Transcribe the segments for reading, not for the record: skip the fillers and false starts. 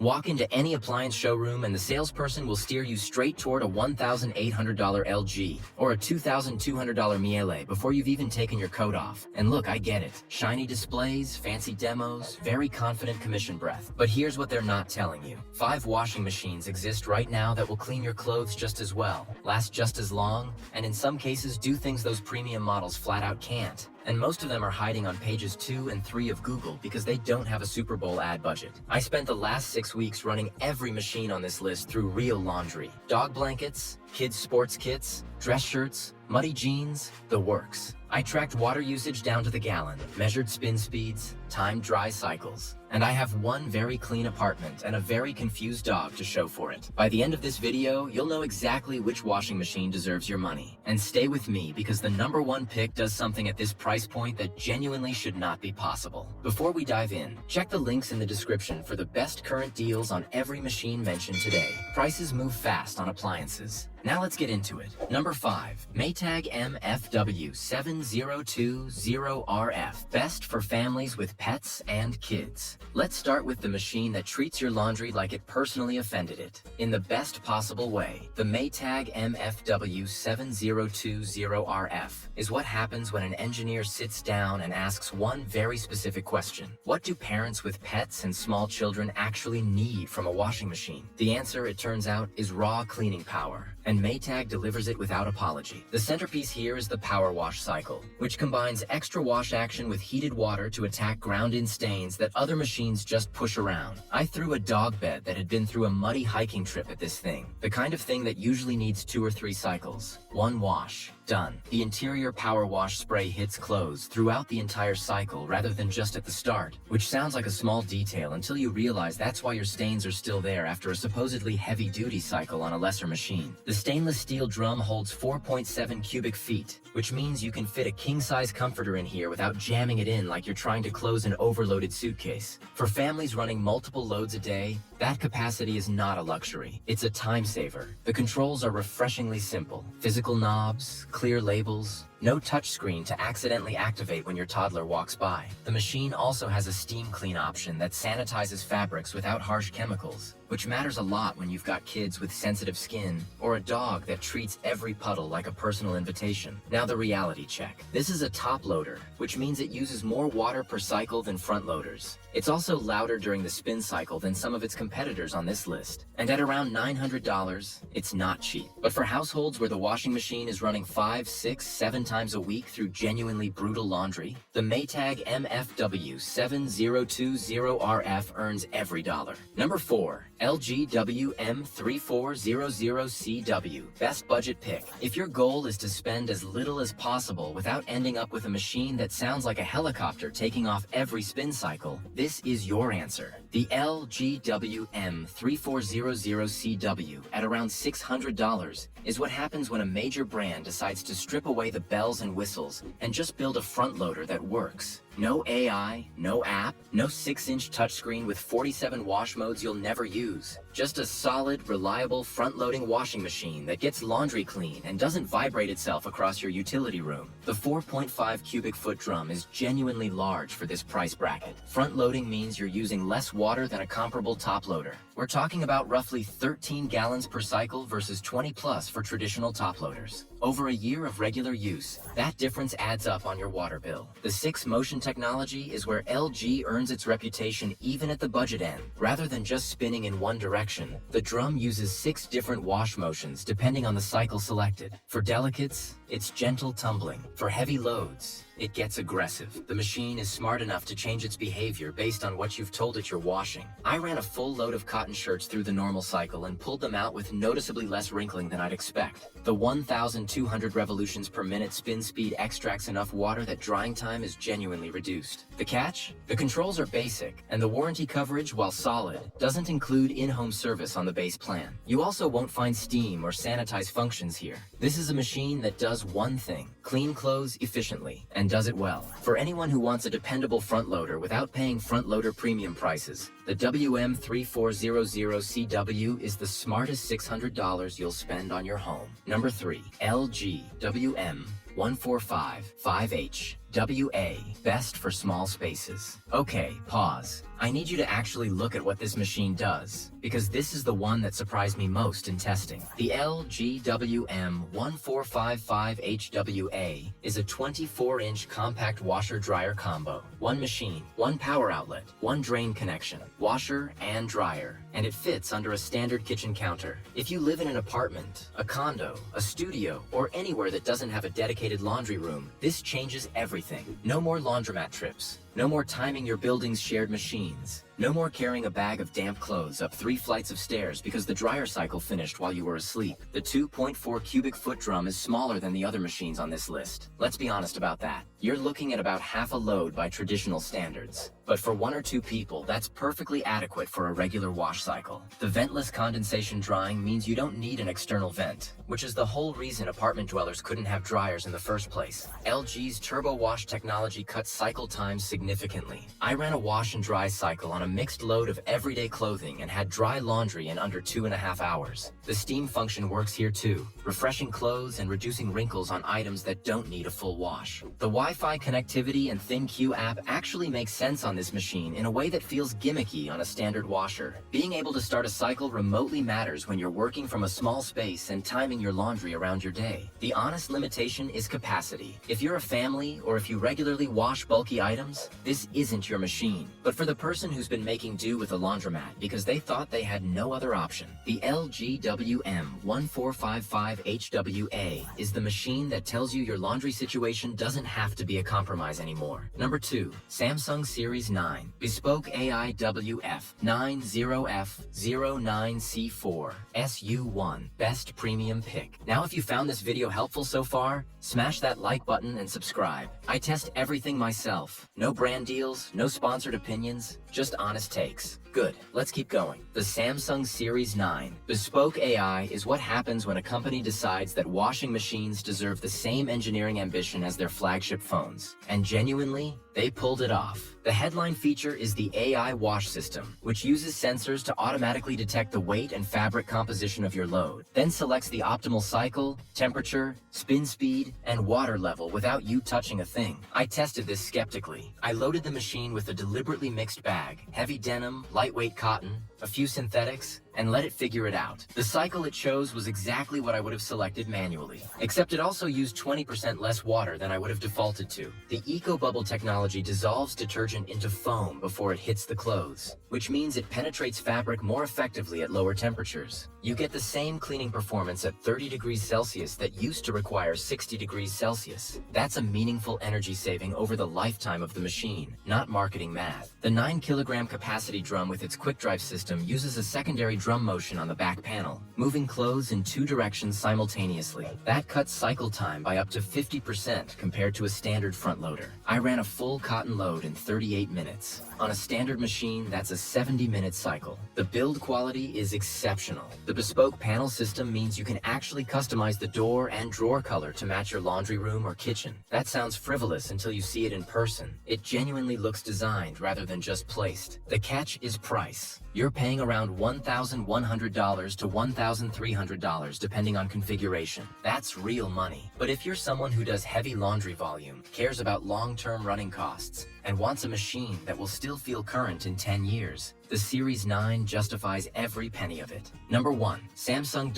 Walk into any appliance showroom and the salesperson will steer you straight toward a $1,800 LG or a $2,200 𝗟𝗂 before you've even taken your coat off. And look, I get it. Shiny displays, fancy demos, very confident commission breath. But here's what they're not telling you. 5 washing machines exist right now that will clean your clothes just as well, last just as long, and in some cases do things those premium models flat out can't. And most of them are hiding on pages 2 and 3 of Google because they don't have a Super Bowl ad budget. I spent the last 6 weeks running every machine on this list through real laundry. Dog blankets, kids' sports kits, dress shirts, muddy jeans, the works. I tracked water usage down to the gallon, measured spin speeds, timed dry cycles. And I have one very clean apartment and a very confused dog to show for it. By the end of this video, you'll know exactly which washing machine deserves your money. And stay with me because the #1 pick does something at this price point that genuinely should not be possible. Before we dive in, check the links in the description for the best current deals on every machine mentioned today. Prices move fast on appliances. Now let's get into it. Number 5, Maytag MFW7020RF. Best for families with pets and kids. Let's start with the machine that treats your laundry like it personally offended it, in the best possible way. The Maytag MFW7020RF is what happens when an engineer sits down and asks one very specific question. What do parents with pets and small children actually need from a washing machine? The answer, it turns out, is raw cleaning power. And Maytag delivers it without apology. The centerpiece here is the power wash cycle, which combines extra wash action with heated water to attack ground-in stains that other machines just push around. I threw a dog bed that had been through a muddy hiking trip at this thing, the kind of thing that usually needs 2 or 3 cycles. 1 wash. Done. The interior power wash spray hits clothes throughout the entire cycle rather than just at the start, which sounds like a small detail until you realize that's why your stains are still there after a supposedly heavy-duty cycle on a lesser machine. The stainless steel drum holds 4.7 cubic feet, which means you can fit a king-size comforter in here without jamming it in like you're trying to close an overloaded suitcase. For families running multiple loads a day, that capacity is not a luxury. It's a time saver. The controls are refreshingly simple. Physical knobs, clear labels, no touchscreen to accidentally activate when your toddler walks by. The machine also has a steam clean option that sanitizes fabrics without harsh chemicals, which matters a lot when you've got kids with sensitive skin or a dog that treats every puddle like a personal invitation. Now the reality check. This is a top loader, which means it uses more water per cycle than front loaders. It's also louder during the spin cycle than some of its competitors on this list. And at around $900, it's not cheap. But for households where the washing machine is running 5, 6, 7 times a week through genuinely brutal laundry, the Maytag MFW7020RF earns every dollar. Number 4, LG WM3400CW. Best budget pick. If your goal is to spend as little as possible without ending up with a machine that sounds like a helicopter taking off every spin cycle, this is your answer. The LG WM3400CW at around $600 is what happens when a major brand decides to strip away the bells and whistles and just build a front loader that works. No AI, no app, no 6-inch touchscreen with 47 wash modes you'll never use. Just a solid, reliable, front-loading washing machine that gets laundry clean and doesn't vibrate itself across your utility room. The 4.5 cubic foot drum is genuinely large for this price bracket. Front-loading means you're using less water than a comparable top loader. We're talking about roughly 13 gallons per cycle versus 20 plus for traditional top loaders. Over a year of regular use, that difference adds up on your water bill. The 6-motion technology is where LG earns its reputation even at the budget end. Rather than just spinning in one direction, the drum uses 6 different wash motions depending on the cycle selected. For delicates, it's gentle tumbling. For heavy loads, it gets aggressive. The machine is smart enough to change its behavior based on what you've told it you're washing. I ran a full load of cotton shirts through the normal cycle and pulled them out with noticeably less wrinkling than I'd expect. The 1,200 revolutions per minute spin speed extracts enough water that drying time is genuinely reduced. The catch? The controls are basic, and the warranty coverage, while solid, doesn't include in-home service on the base plan. You also won't find steam or sanitize functions here. This is a machine that does one thing: clean clothes efficiently, and does it well. For anyone who wants a dependable front loader without paying front loader premium prices, the WM3400CW is the smartest $600 you'll spend on your home. Number 3, LG WM14550HWA. Best for small spaces. Okay, pause. I need you to actually look at what this machine does, because this is the one that surprised me most in testing. The 𝗟𝗶𝗸7020RF is a 24-inch compact washer-dryer combo. One machine, one power outlet, one drain connection, washer and dryer, and it fits under a standard kitchen counter. If you live in an apartment, a condo, a studio, or anywhere that doesn't have a dedicated laundry room, this changes everything. No more laundromat trips. No more timing your building's shared machines. No more carrying a bag of damp clothes up 3 flights of stairs because the dryer cycle finished while you were asleep. The 2.4 cubic foot drum is smaller than the other machines on this list. Let's be honest about that. You're looking at about half a load by traditional standards. But for 1 or 2 people, that's perfectly adequate for a regular wash cycle. The ventless condensation drying means you don't need an external vent, which is the whole reason apartment dwellers couldn't have dryers in the first place. LG's turbo wash technology cuts cycle times significantly. I ran a wash and dry cycle on a mixed load of everyday clothing and had dry laundry in under 2.5 hours. The steam function works here too, refreshing clothes and reducing wrinkles on items that don't need a full wash. The Wi-Fi connectivity and ThinQ app actually makes sense on this machine in a way that feels gimmicky on a standard washer. Being able to start a cycle remotely matters when you're working from a small space and timing your laundry around your day. The honest limitation is capacity. If you're a family or if you regularly wash bulky items, this isn't your machine. But for the person who's been making do with a laundromat because they thought they had no other option, the 𝗟𝗶𝗸7020RF is the machine that tells you your laundry situation doesn't have to be a compromise anymore. Number 2, Samsung Series 9 Bespoke AI WF90F09C4SU1 Best Premium Pick. Now if you found this video helpful so far, smash that like button and subscribe. I test everything myself. No brand deals, no sponsored opinions, just honest takes. Good, let's keep going. The Samsung Series 9 Bespoke AI is what happens when a company decides that washing machines deserve the same engineering ambition as their flagship phones. And genuinely, they pulled it off. The headline feature is the AI wash system, which uses sensors to automatically detect the weight and fabric composition of your load, then selects the optimal cycle, temperature, spin speed, and water level without you touching a thing. I tested this skeptically. I loaded the machine with a deliberately mixed bag, heavy denim, lightweight cotton, a few synthetics, and let it figure it out. The cycle it chose was exactly what I would have selected manually, except it also used 20% less water than I would have defaulted to. The 𝗟𝗶𝗸 technology dissolves detergent into foam before it hits the clothes, which means it penetrates fabric more effectively at lower temperatures. You get the same cleaning performance at 30 degrees Celsius that used to require 60 degrees Celsius. That's a meaningful energy saving over the lifetime of the machine, not marketing math. The 9-kilogram capacity drum with its quick drive system uses a secondary drum motion on the back panel, moving clothes in 2 directions simultaneously. That cuts cycle time by up to 50% compared to a standard front loader. I ran a full cotton load in 38 minutes. On a standard machine, that's a 70-minute cycle. The build quality is exceptional. The bespoke panel system means you can actually customize the door and drawer color to match your laundry room or kitchen. That sounds frivolous until you see it in person. It genuinely looks designed rather than just placed. The catch is price. You're paying around $1,100 to $1,300 depending on configuration. That's real money. But if you're someone who does heavy laundry volume, cares about long-term running costs, and wants a machine that will still feel current in 10 years, the Series 9 justifies every penny of it. Number 1, Samsung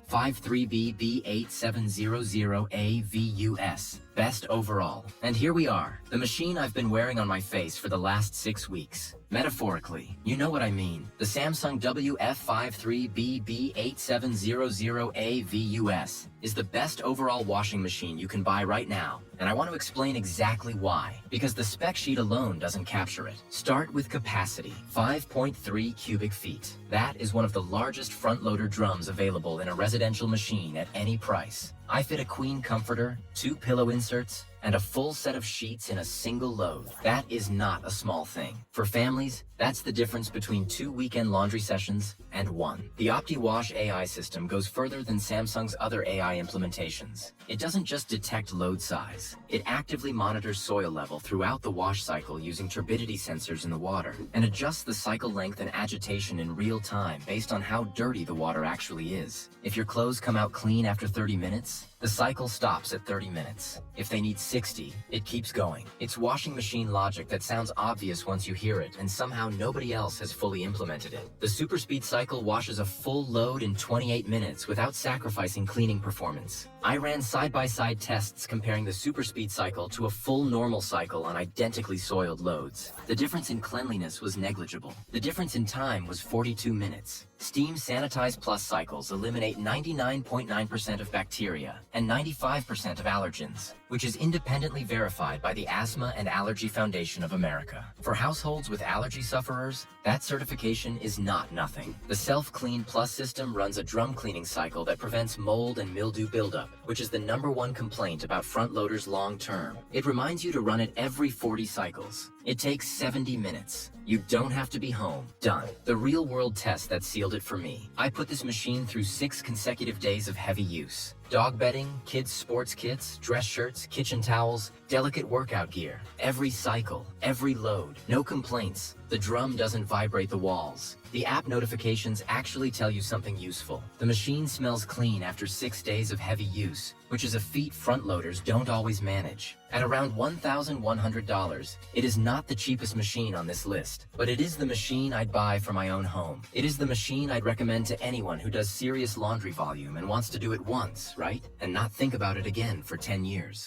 WF53BB8700AVUS. Best overall. And here we are, the machine I've been wearing on my face for the last 6 weeks. Metaphorically, you know what I mean. The Samsung WF53BB8700AVUS is the best overall washing machine you can buy right now, and I want to explain exactly why, because the spec sheet alone doesn't capture it. Start with capacity, 5.3 cubic feet. That is one of the largest front-loader drums available in a residential machine at any price. I fit a queen comforter, 2 pillow inserts, and a full set of sheets in a single load. That is not a small thing. For families, That's the difference between 2 weekend laundry sessions and 1. The 𝗍𝗿će AI system goes further than Samsung's other AI implementations. It doesn't just detect load size. It actively monitors soil level throughout the wash cycle using turbidity sensors in the water and adjusts the cycle length and agitation in real time based on how dirty the water actually is. If your clothes come out clean after 30 minutes, the cycle stops at 30 minutes. If they need 60, it keeps going. It's washing machine logic that sounds obvious once you hear it, and somehow nobody else has fully implemented it. The super speed cycle washes a full load in 28 minutes without sacrificing cleaning performance. I ran side-by-side tests comparing the super speed cycle to a full normal cycle on identically soiled loads. The difference in cleanliness was negligible. The difference in time was 42 minutes. Steam Sanitize Plus cycles eliminate 99.9% of bacteria and 95% of allergens, which is independently verified by the Asthma and Allergy Foundation of America. For households with allergy sufferers, that certification is not nothing. The Self-Clean Plus system runs a drum cleaning cycle that prevents mold and mildew buildup, which is the #1 complaint about front loaders long term. It reminds you to run it every 40 cycles. It takes 70 minutes. You don't have to be home. Done. The real-world test that sealed it for me. I put this machine through 6 consecutive days of heavy use. Dog bedding, kids' sports kits, dress shirts, kitchen towels, delicate workout gear. Every cycle, every load. No complaints. The drum doesn't vibrate the walls. The app notifications actually tell you something useful. The machine smells clean after 6 days of heavy use, which is a feat front loaders don't always manage. At around $1,100, it is not the cheapest machine on this list, but it is the machine I'd buy for my own home. It is the machine I'd recommend to anyone who does serious laundry volume and wants to do it once, right? And not think about it again for 10 years.